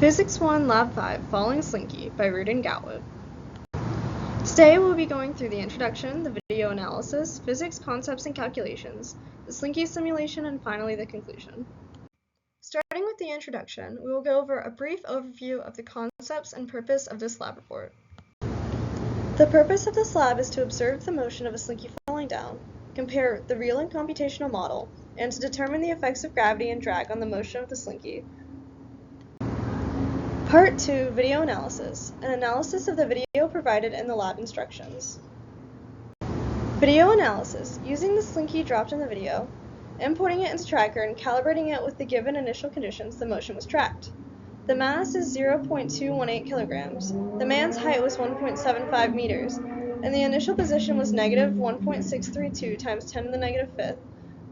Physics 1 Lab 5 Falling Slinky by Riordan. Today we'll be going through the introduction, the video analysis, physics concepts and calculations, the slinky simulation, and finally the conclusion. Starting with the introduction, we will go over a brief overview of the concepts and purpose of this lab report. The purpose of this lab is to observe the motion of a slinky falling down, compare the real and computational model, and to determine the effects of gravity and drag on the motion of the slinky. Part 2, Video Analysis, an analysis of the video provided in the lab instructions. Video analysis, using the slinky dropped in the video, importing it into Tracker and calibrating it with the given initial conditions, the motion was tracked. The mass is 0.218 kilograms, the man's height was 1.75 meters, and the initial position was negative 1.632 times 10 to the negative 5th,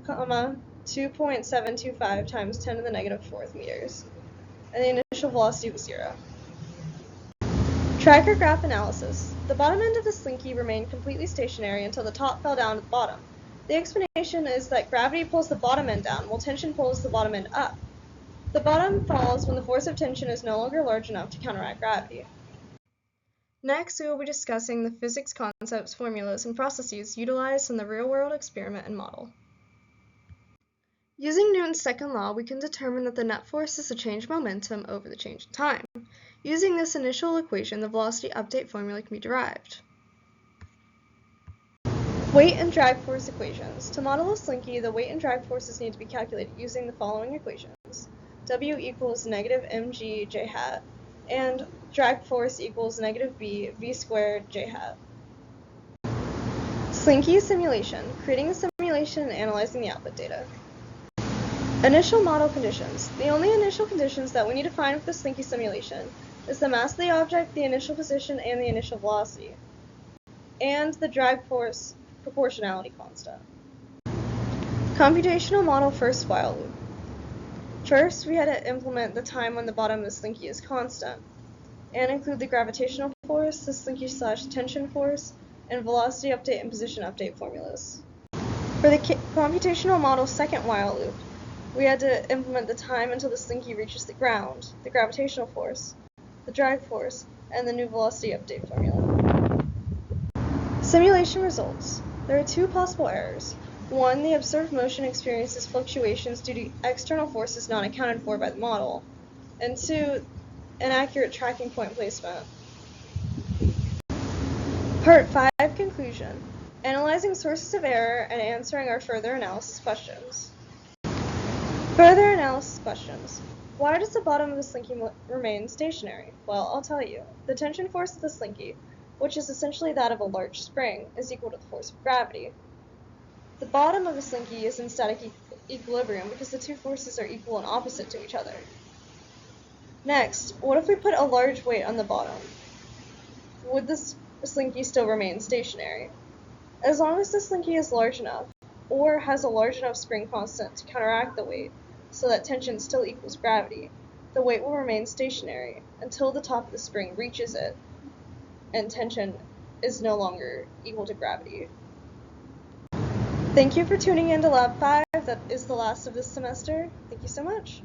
2.725 times 10 to the negative 4th meters. And the initial velocity was 0. Tracker graph analysis. The bottom end of the slinky remained completely stationary until the top fell down to the bottom. The explanation is that gravity pulls the bottom end down, while tension pulls the bottom end up. The bottom falls when the force of tension is no longer large enough to counteract gravity. Next, we will be discussing the physics concepts, formulas, and processes utilized in the real-world experiment and model. Using Newton's second law, we can determine that the net force is the change in momentum over the change in time. Using this initial equation, the velocity update formula can be derived. Weight and drag force equations. To model a slinky, the weight and drag forces need to be calculated using the following equations. W equals negative mg j hat, and drag force equals negative b v squared j hat. Slinky simulation. Creating a simulation and analyzing the output data. Initial model conditions. The only initial conditions that we need to find for the slinky simulation is the mass of the object, the initial position, and the initial velocity, and the drag force proportionality constant. Computational model first while loop. First, we had to implement the time on the bottom of the slinky is constant, and include the gravitational force, the slinky/tension force, and velocity update and position update formulas. For the computational model second while loop, we had to implement the time until the slinky reaches the ground, the gravitational force, the drag force, and the new velocity update formula. Simulation results. There are two possible errors. One, the observed motion experiences fluctuations due to external forces not accounted for by the model. And two, inaccurate tracking point placement. Part 5, Conclusion. Analyzing sources of error and answering our further analysis questions. Further analysis questions. Why does the bottom of the slinky remain stationary? Well, I'll tell you. The tension force of the slinky, which is essentially that of a large spring, is equal to the force of gravity. The bottom of the slinky is in static equilibrium because the two forces are equal and opposite to each other. Next, what if we put a large weight on the bottom? Would this slinky still remain stationary? As long as the slinky is large enough, or has a large enough spring constant to counteract the weight, so that tension still equals gravity, the weight will remain stationary until the top of the spring reaches it, and tension is no longer equal to gravity. Thank you for tuning in to Lab 5. That is the last of this semester. Thank you so much.